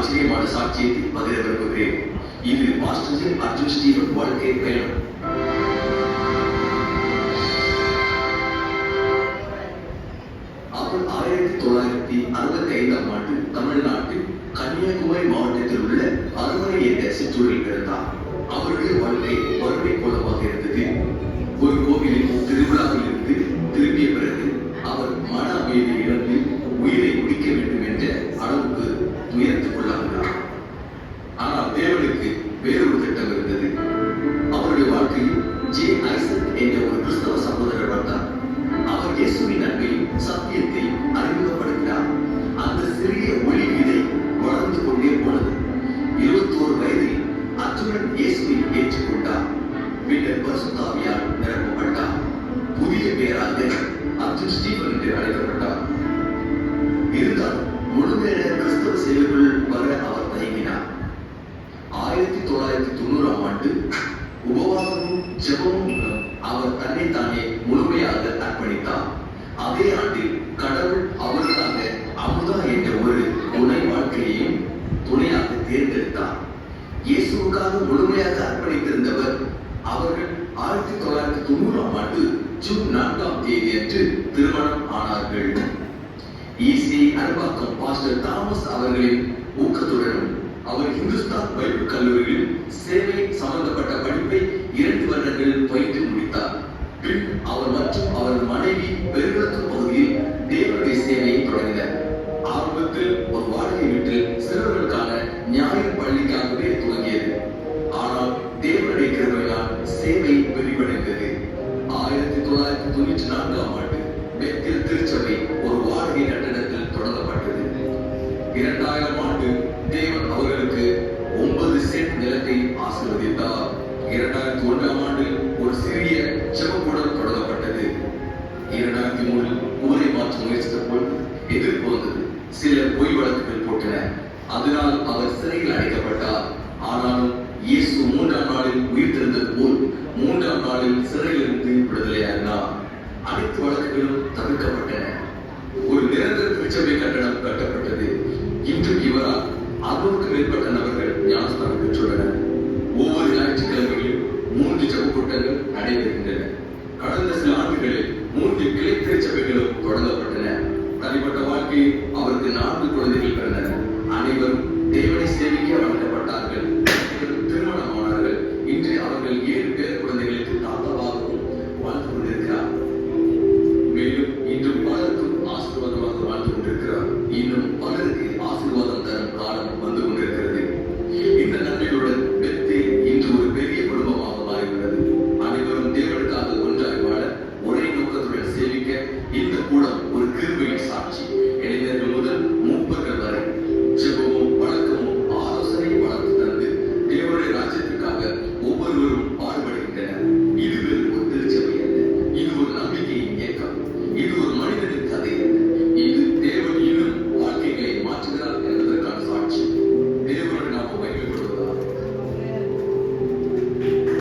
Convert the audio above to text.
ஆச்சரியமான சாட்சியத்தை பகிர விரும்புகிறேன். இது பாஸ்டர் அர்ஜுன் ஸ்டீவன் வாழ்க்கை பயணம். அவர் 1965ஆம் ஆண்டு தமிழ்நாட்டில் கன்னியாகுமரி மாவட்டத்தில் உள்ள அரண்மனை என்ற சிற்றூரில் பிறந்தார். அவருடைய வாழ்க்கை வறுமை கோலமாக இருந்தது. ஒரு கோவிலில் திருவிழாவில் இருந்து திரும்பிய பிறகு அவர் மன அமைதியை இழந்து உயிரை முடிக்க வேண்டும் என்ற அளவுக்கு துயரத்துக் கொள்ளாகிறார். ஆனால் தேவனுக்கு வேறொரு திட்டம் இருந்தது. அவருடைய வாழ்க்கையில் ஜே ஐசக் என்ற ஒரு கிறிஸ்தவ சகோதரர் வந்தார். அவர் இயேசுவின் அன்பையும் சத்தியத்தையும் அறிமுகப்படுத்தினார். அந்த சிறிய ஒளி விதை வளர்ந்து கொண்டே போனது. 21 வயதில் அர்ஜுனன் இயேசுவை ஏற்றுக்கொண்டார். பின்னர் பரிசுத்த ஆவியால் நிரப்பப்பட்டார். புதிய பெயராக அர்ஜுன் ஸ்டீவன் என்று அழைக்கப்பட்டார். இருந்தாலும் முழுநேர கிறிஸ்தவ சேவைக்குள் வர அவர் தயங்கினார். 1990ஆம் ஆண்டு உபவாசமும் ஜெபமும் அவர் தன்னைத்தானே முழுமையாக அர்ப்பணித்தார். அதே ஆண்டில் கடவுள் அவருக்காக அமுதா என்ற ஒரு துணை வாழ்க்கையையும் துணையாக தேர்ந்தெடுத்தார். இயேசுவுக்காக முழுமையாக அர்ப்பணித்திருந்தவர் அவர்கள் 1990ஆம் ஆண்டு ஜூன் 4ஆம் தேதி அன்று திருமணம் ஆனார்கள். ஈசி அரும்பாக்கம் பாஸ்டர் தாமஸ் அவர்களின் ஊக்கத்துடனும் அவர் இந்துஸ்தான் பைபிள் கல்லூரியில் சேவை சம்பந்தப்பட்ட படிப்பை 2 வருடங்கள் பயின்று முடித்தார். பின் அவர் மற்றும் அவரது மனைவி பெருவிளக்கு பகுதியில் தேவனுடைய சேவையை தொடங்கினர். ஆரம்பத்தில் ஒரு வாடகை வீட்டில் சிறுவர்களுக்கான ஞாயிறு பள்ளிக்காகவே துவங்கியது. ஆனால் தேவனுடைய கிருபையால் சேவை விரிவடைந்தது. 1994ஆம் ஆண்டு பெத்தேல் திருச்சபை ஒரு வாடகை கட்டடத்தில் தொடங்கப்பட்டது. 2000ஆம் ஆண்டு தேவன் அவர்களுக்கு 9 சென்ட் நிலத்தை ஆசீர்வதித்தார். 2001ஆம் ஆண்டில் ஒரு சிறிய ஜெபக்கூடம் தொடங்கப்பட்டது. 2003இல் ஊரை மாற்ற முயற்சித்த போது எதிர்ப்பு வந்தது. சில பொய் வழக்குகள் போட்டன. அதனால் அவர் சிறையில் அடைக்கப்பட்டார். ஆனாலும் இயேசு 3ஆம் நாளில் உயிர் தெழுந்தது போல் 3ஆம் நாளில் சிறையிலிருந்து விடுதலையானார். அனைத்து வழக்குகளும் தவிர்க்கப்பட்டன. ஒரு நிரந்தர திருச்சபை கட்டடம் கட்டப்பட்டது. இன்றும் இவரால் 600க்கும் மேற்பட்ட நபர்கள் ஞானஸ்தானம் பெற்றுள்ளனர். ஒவ்வொரு ஞாயிற்றுக்கிழமைகளிலும் 3 ஜெப கூட்டங்கள் நடைபெறுகின்றன. கடந்த சில ஆண்டுகளில் 3 கிளை திருச்சபைகளும் தொடங்கப்பட்டன. தனிப்பட்ட வாழ்க்கையில் அவருக்கு 4 குழந்தைகள் பிறந்தனர்.